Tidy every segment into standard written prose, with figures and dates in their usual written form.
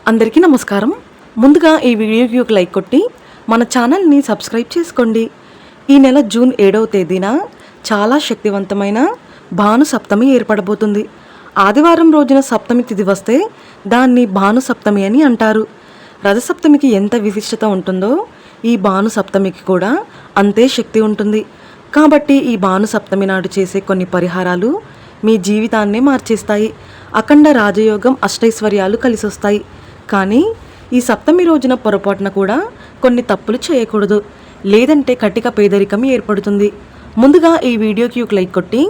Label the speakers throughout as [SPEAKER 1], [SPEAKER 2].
[SPEAKER 1] అందరికీ నమస్కారం. ముందుగా ఈ వీడియోకి ఒక లైక్ కొట్టి మన ఛానల్ని సబ్స్క్రైబ్ చేసుకోండి. ఈ నెల జూన్ 7వ తేదీన చాలా శక్తివంతమైన భాను సప్తమి ఏర్పడబోతుంది. ఆదివారం రోజున సప్తమి తిథి వస్తే దాన్ని భాను సప్తమి అని అంటారు. రథసప్తమికి ఎంత విశిష్టత ఉంటుందో ఈ భాను సప్తమికి కూడా అంతే శక్తి ఉంటుంది. కాబట్టి ఈ భాను సప్తమి నాడు చేసే కొన్ని పరిహారాలు మీ జీవితాన్నే మార్చేస్తాయి. అఖండ రాజయోగం, అష్టైశ్వర్యాలు కలిసొస్తాయి. కానీ ఈ సప్తమి రోజున పొరపాటున కూడా కొన్ని తప్పులు చేయకూడదు, లేదంటే కటిక పేదరికం ఏర్పడుతుంది. ముందుగా ఈ వీడియోకి ఒక లైక్ కొట్టి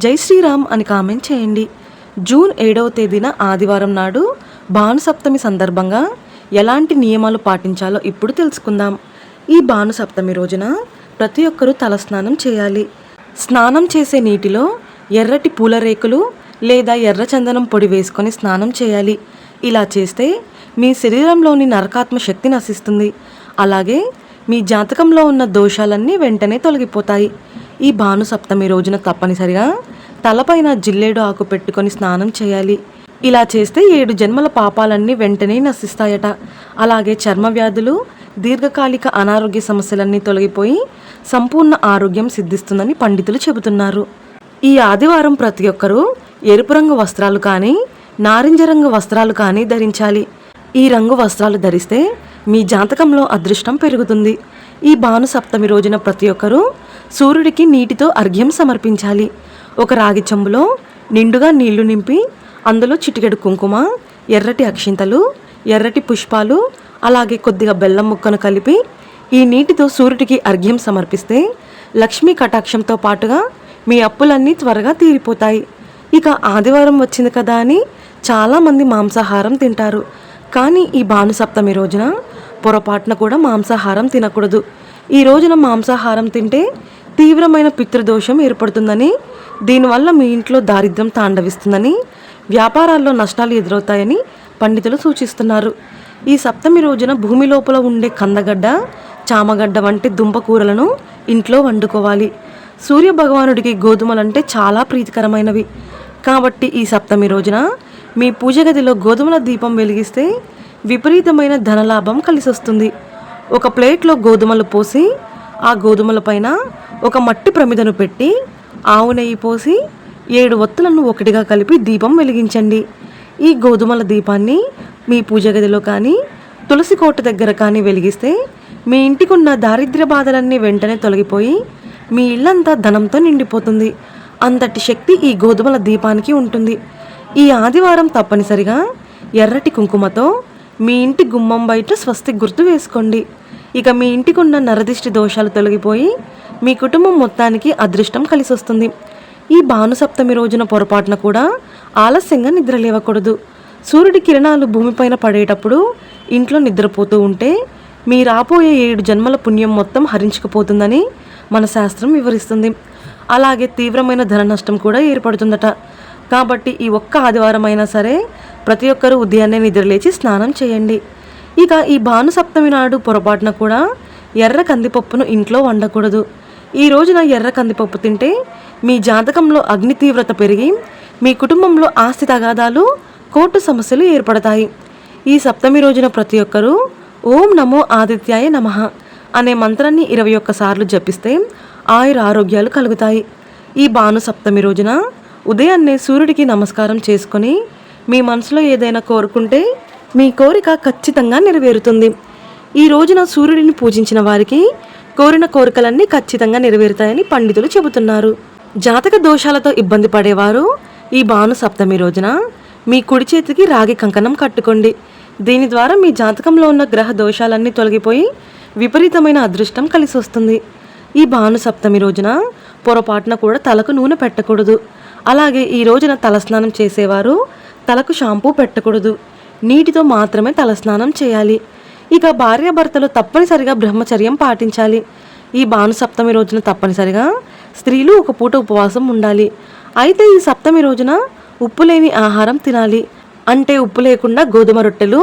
[SPEAKER 1] జై శ్రీరామ్ అని కామెంట్ చేయండి. జూన్ 7వ తేదీన ఆదివారం నాడు భాను సప్తమి సందర్భంగా ఎలాంటి నియమాలు పాటించాలో ఇప్పుడు తెలుసుకుందాం. ఈ భాను సప్తమి రోజున ప్రతి ఒక్కరూ తలస్నానం చేయాలి. స్నానం చేసే నీటిలో ఎర్రటి పూల రేకులు లేదా ఎర్ర చందనం పొడి వేసుకొని స్నానం చేయాలి. ఇలా చేస్తే మీ శరీరంలోని నరకాత్మ శక్తి నశిస్తుంది. అలాగే మీ జాతకంలో ఉన్న దోషాలన్నీ వెంటనే తొలగిపోతాయి. ఈ భాను సప్తమి రోజున తప్పనిసరిగా తలపైన జిల్లేడు ఆకు పెట్టుకొని స్నానం చేయాలి. ఇలా చేస్తే 7 జన్మల పాపాలన్నీ వెంటనే నశిస్తాయట. అలాగే చర్మ వ్యాధులు, దీర్ఘకాలిక అనారోగ్య సమస్యలన్నీ తొలగిపోయి సంపూర్ణ ఆరోగ్యం సిద్ధిస్తుందని పండితులు చెబుతున్నారు. ఈ ఆదివారం ప్రతి ఒక్కరూ ఎరుపు రంగు వస్త్రాలు కానీ నారింజ రంగు వస్త్రాలు కానీ ధరించాలి. ఈ రంగు వస్త్రాలు ధరిస్తే మీ జాతకంలో అదృష్టం పెరుగుతుంది. ఈ భాను సప్తమి రోజున ప్రతి ఒక్కరూ సూర్యుడికి నీటితో అర్ఘ్యం సమర్పించాలి. ఒక రాగి చెంబులో నిండుగా నీళ్లు నింపి అందులో చిటికెడు కుంకుమ, ఎర్రటి అక్షింతలు, ఎర్రటి పుష్పాలు, అలాగే కొద్దిగా బెల్లం ముక్కను కలిపి ఈ నీటితో సూర్యుడికి అర్ఘ్యం సమర్పిస్తే లక్ష్మీ కటాక్షంతో పాటుగా మీ అప్పులన్నీ త్వరగా తీరిపోతాయి. ఇక ఆదివారం వచ్చింది కదా అని చాలామంది మాంసాహారం తింటారు. కానీ ఈ భాను సప్తమి రోజున పొరపాటున కూడా మాంసాహారం తినకూడదు. ఈ రోజున మాంసాహారం తింటే తీవ్రమైన పితృదోషం ఏర్పడుతుందని, దీనివల్ల మీ ఇంట్లో దారిద్ర్యం తాండవిస్తుందని, వ్యాపారాల్లో నష్టాలు ఎదురవుతాయని పండితులు సూచిస్తున్నారు. ఈ సప్తమి రోజున భూమి లోపల ఉండే కందగడ్డ, చామగడ్డ వంటి దుంపకూరలను ఇంట్లో వండుకోవాలి. సూర్య భగవానుడికి గోధుమలంటే చాలా ప్రీతికరమైనవి. కాబట్టి ఈ సప్తమి రోజున మీ పూజ గదిలో గోధుమల దీపం వెలిగిస్తే విపరీతమైన ధనలాభం కలిసొస్తుంది. ఒక ప్లేట్లో గోధుమలు పోసి ఆ గోధుమల పైన ఒక మట్టి ప్రమిదను పెట్టి ఆవు నెయ్యి పోసి 7 ఒత్తులను ఒకటిగా కలిపి దీపం వెలిగించండి. ఈ గోధుమల దీపాన్ని మీ పూజ గదిలో కానీ తులసి కోట దగ్గర కానీ వెలిగిస్తే మీ ఇంటికున్న దారిద్ర్య బాధలన్నీ వెంటనే తొలగిపోయి మీ ఇల్లంతా ధనంతో నిండిపోతుంది. అంతటి శక్తి ఈ గోధుమల దీపానికి ఉంటుంది. ఈ ఆదివారం తప్పనిసరిగా ఎర్రటి కుంకుమతో మీ ఇంటి గుమ్మం బయట స్వస్తిక్ గుర్తు వేసుకోండి. ఇక మీ ఇంటికి ఉన్న నరదిష్టి దోషాలు తొలగిపోయి మీ కుటుంబం మొత్తానికి అదృష్టం కలిసొస్తుంది. ఈ భాను సప్తమి రోజున పొరపాటున కూడా ఆలస్యంగా నిద్రలేవకూడదు. సూర్యుడి కిరణాలు భూమిపైన పడేటప్పుడు ఇంట్లో నిద్రపోతూ ఉంటే మీ రాబోయే 7 జన్మల పుణ్యం మొత్తం హరించుకుపోతుందని మన శాస్త్రం వివరిస్తుంది. అలాగే తీవ్రమైన ధన నష్టం కూడా ఏర్పడుతుందట. కాబట్టి ఈ ఒక్క ఆదివారం అయినా సరే ప్రతి ఒక్కరూ ఉదయాన్నే నిద్రలేచి స్నానం చేయండి. ఇక ఈ భాను సప్తమి నాడు పొరపాటున కూడా ఎర్ర కందిపప్పును ఇంట్లో వండకూడదు. ఈ రోజున ఎర్ర కందిపప్పు తింటే మీ జాతకంలో అగ్ని తీవ్రత పెరిగి మీ కుటుంబంలో ఆస్తి తగాదాలు, కోర్టు సమస్యలు ఏర్పడతాయి. ఈ సప్తమి రోజున ప్రతి ఒక్కరూ ఓం నమో ఆదిత్యాయ నమః అనే మంత్రాన్ని 21 సార్లు జపిస్తే ఆయుర ఆరోగ్యాలు కలుగుతాయి. ఈ భాను సప్తమి రోజున ఉదయాన్నే సూర్యుడికి నమస్కారం చేసుకొని మీ మనసులో ఏదైనా కోరుకుంటే మీ కోరిక ఖచ్చితంగా నెరవేరుతుంది. ఈ రోజున సూర్యుడిని పూజించిన వారికి కోరిన కోరికలన్నీ ఖచ్చితంగా నెరవేరుతాయని పండితులు చెబుతున్నారు. జాతక దోషాలతో ఇబ్బంది పడేవారు ఈ భాను సప్తమి రోజున మీ కుడి చేతికి రాగి కంకణం కట్టుకోండి. దీని ద్వారా మీ జాతకంలో ఉన్న గ్రహ దోషాలన్నీ తొలగిపోయి విపరీతమైన అదృష్టం కలిసి వస్తుంది. ఈ భాను సప్తమి రోజున పొరపాటున కూడా తలకు నూనె పెట్టకూడదు. అలాగే ఈ రోజున తలస్నానం చేసేవారు తలకు షాంపూ పెట్టకూడదు. నీటితో మాత్రమే తలస్నానం చేయాలి. ఇక భార్యాభర్తలు తప్పనిసరిగా బ్రహ్మచర్యం పాటించాలి. ఈ భాను సప్తమి రోజున తప్పనిసరిగా స్త్రీలు ఒక పూట ఉపవాసం ఉండాలి. అయితే ఈ సప్తమి రోజున ఉప్పు లేని ఆహారం తినాలి. అంటే ఉప్పు లేకుండా గోధుమ రొట్టెలు,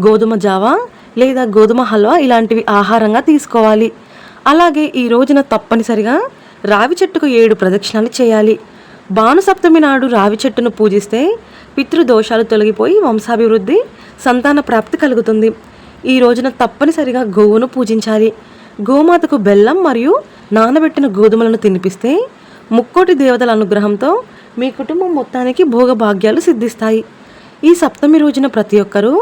[SPEAKER 1] గోధుమ జావా లేదా గోధుమ హల్వా ఇలాంటివి ఆహారంగా తీసుకోవాలి. అలాగే ఈ రోజున తప్పనిసరిగా రావి చెట్టుకు 7 ప్రదక్షిణాలు చేయాలి. భానుసప్తమి నాడు రావి చెట్టును పూజిస్తే పితృదోషాలు తొలగిపోయి వంశాభివృద్ధి, సంతాన ప్రాప్తి కలుగుతుంది. ఈ రోజున తప్పనిసరిగా గోవును పూజించాలి. గోమాతకు బెల్లం మరియు నానబెట్టిన గోధుమలను తినిపిస్తే ముక్కోటి దేవతల అనుగ్రహంతో మీ కుటుంబం మొత్తానికి భోగభాగ్యాలు సిద్ధిస్తాయి. ఈ సప్తమి రోజున ప్రతి ఒక్కరూ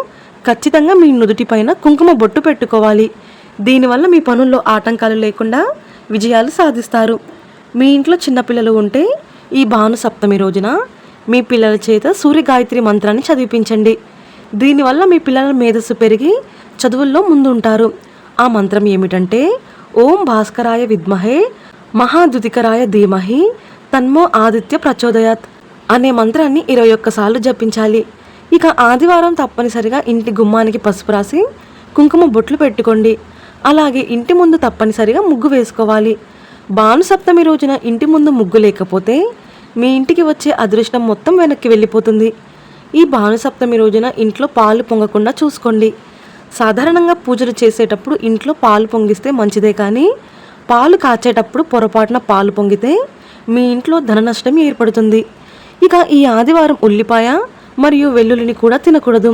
[SPEAKER 1] ఖచ్చితంగా మీ నుదుటిపైన కుంకుమ బొట్టు పెట్టుకోవాలి. దీనివల్ల మీ పనుల్లో ఆటంకాలు లేకుండా విజయాలు సాధిస్తారు. మీ ఇంట్లో చిన్నపిల్లలు ఉంటే ఈ భాను సప్తమి రోజున మీ పిల్లల చేత సూర్యగాయత్రి మంత్రాన్ని చదివించండి. దీనివల్ల మీ పిల్లల మేధస్సు పెరిగి చదువుల్లో ముందుంటారు. ఆ మంత్రం ఏమిటంటే ఓం భాస్కరాయ విద్మహే మహాద్యుతికరాయ ధీమహి తన్మో ఆదిత్య ప్రచోదయాత్ అనే మంత్రాన్ని 21 సార్లు జపించాలి. ఇక ఆదివారం తప్పనిసరిగా ఇంటి గుమ్మానికి పసుపు రాసి కుంకుమ బొట్లు పెట్టుకోండి. అలాగే ఇంటి ముందు తప్పనిసరిగా ముగ్గు వేసుకోవాలి. భానుసప్తమి రోజున ఇంటి ముందు ముగ్గు లేకపోతే మీ ఇంటికి వచ్చే అదృష్టం మొత్తం వెనక్కి వెళ్ళిపోతుంది. ఈ భానుసప్తమి రోజున ఇంట్లో పాలు పొంగకుండా చూసుకోండి. సాధారణంగా పూజలు చేసేటప్పుడు ఇంట్లో పాలు పొంగిస్తే మంచిదే, కానీ పాలు కాచేటప్పుడు పొరపాటున పాలు పొంగితే మీ ఇంట్లో ధన నష్టం ఏర్పడుతుంది. ఇక ఈ ఆదివారం ఉల్లిపాయ మరియు వెల్లుల్లిని కూడా తినకూడదు.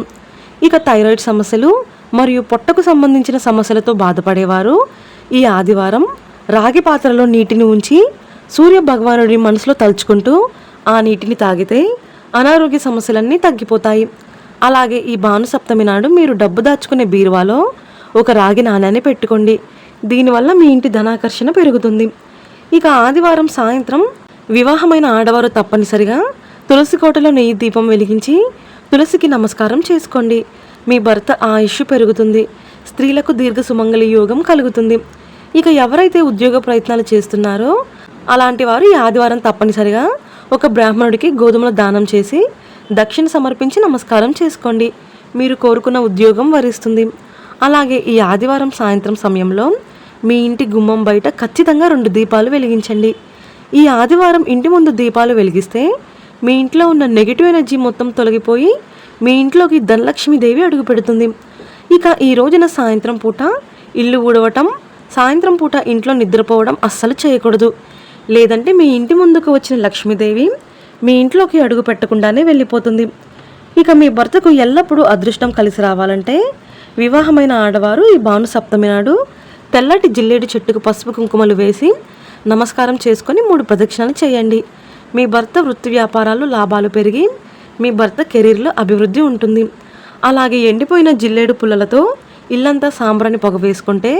[SPEAKER 1] ఇక థైరాయిడ్ సమస్యలు మరియు పొట్టకు సంబంధించిన సమస్యలతో బాధపడేవారు ఈ ఆదివారం రాగి పాత్రలో నీటిని ఉంచి సూర్య భగవానుడి మనసులో తలుచుకుంటూ ఆ నీటిని తాగితే అనారోగ్య సమస్యలన్నీ తగ్గిపోతాయి. అలాగే ఈ భానుసప్తమి నాడు మీరు డబ్బు దాచుకునే బీరువాలో ఒక రాగి నాణ్యాన్ని పెట్టుకోండి. దీనివల్ల మీ ఇంటి ధనాకర్షణ పెరుగుతుంది. ఇక ఆదివారం సాయంత్రం వివాహమైన ఆడవారు తప్పనిసరిగా తులసి కోటలో నెయ్యి దీపం వెలిగించి తులసికి నమస్కారం చేసుకోండి. మీ భర్త ఆయుష్ పెరుగుతుంది. స్త్రీలకు దీర్ఘ సుమంగళి యోగం కలుగుతుంది. ఇక ఎవరైతే ఉద్యోగ ప్రయత్నాలు చేస్తున్నారో అలాంటి వారు ఈ ఆదివారం తప్పనిసరిగా ఒక బ్రాహ్మణుడికి గోధుమల దానం చేసి దక్షిణ సమర్పించి నమస్కారం చేసుకోండి. మీరు కోరుకున్న ఉద్యోగం వరిస్తుంది. అలాగే ఈ ఆదివారం సాయంత్రం సమయంలో మీ ఇంటి గుమ్మం బయట ఖచ్చితంగా 2 దీపాలు వెలిగించండి. ఈ ఆదివారం ఇంటి ముందు దీపాలు వెలిగిస్తే మీ ఇంట్లో ఉన్న నెగిటివ్ ఎనర్జీ మొత్తం తొలగిపోయి మీ ఇంట్లోకి ధనలక్ష్మీదేవి అడుగు పెడుతుంది. ఇక ఈ రోజున సాయంత్రం పూట ఇల్లు ఊడవటం, సాయంత్రం పూట ఇంట్లో నిద్రపోవడం అస్సలు చేయకూడదు. లేదంటే మీ ఇంటి ముందుకు వచ్చిన లక్ష్మీదేవి మీ ఇంట్లోకి అడుగు పెట్టకుండానే వెళ్ళిపోతుంది. ఇక మీ భర్తకు ఎల్లప్పుడూ అదృష్టం కలిసి రావాలంటే వివాహమైన ఆడవారు ఈ భానుసప్తమి నాడు తెల్లటి జిల్లేడు చెట్టుకు పసుపు కుంకుమలు వేసి నమస్కారం చేసుకొని 3 ప్రదక్షిణలు చేయండి. మీ భర్త వృత్తి వ్యాపారాలు లాభాలు పెరిగి మీ భర్త కెరీర్లో అభివృద్ధి ఉంటుంది. అలాగే ఎండిపోయిన జిల్లేడు పుల్లలతో ఇల్లంతా సాంబ్రాన్ని పొగ వేసుకుంటే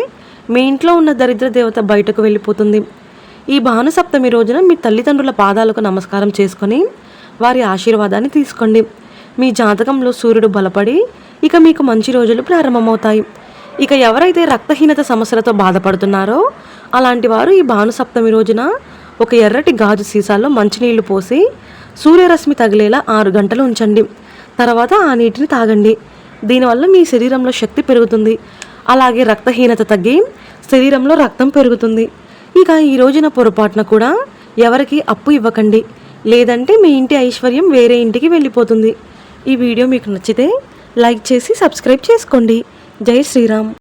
[SPEAKER 1] మీ ఇంట్లో ఉన్న దరిద్ర దేవత బయటకు వెళ్ళిపోతుంది. ఈ భానుసప్తమి రోజున మీ తల్లిదండ్రుల పాదాలకు నమస్కారం చేసుకొని వారి ఆశీర్వాదాన్ని తీసుకోండి. మీ జాతకంలో సూర్యుడు బలపడి ఇక మీకు మంచి రోజులు ప్రారంభమవుతాయి. ఇక ఎవరైతే రక్తహీనత సమస్యలతో బాధపడుతున్నారో అలాంటి వారు ఈ భానుసప్తమి రోజున ఒక ఎర్రటి గాజు సీసాలో మంచినీళ్లు పోసి సూర్యరశ్మి తగిలేలా 6 గంటలు ఉంచండి. తర్వాత ఆ నీటిని తాగండి. దీనివల్ల మీ శరీరంలో శక్తి పెరుగుతుంది. అలాగే రక్తహీనత తగ్గి శరీరంలో రక్తం పెరుగుతుంది. ఇక ఈ రోజున పొరపాటున కూడా ఎవరికి అప్పు ఇవ్వకండి. లేదంటే మీ ఇంటి ఐశ్వర్యం వేరే ఇంటికి వెళ్ళిపోతుంది. ఈ వీడియో మీకు నచ్చితే లైక్ చేసి సబ్స్క్రైబ్ చేసుకోండి. జై శ్రీరామ్.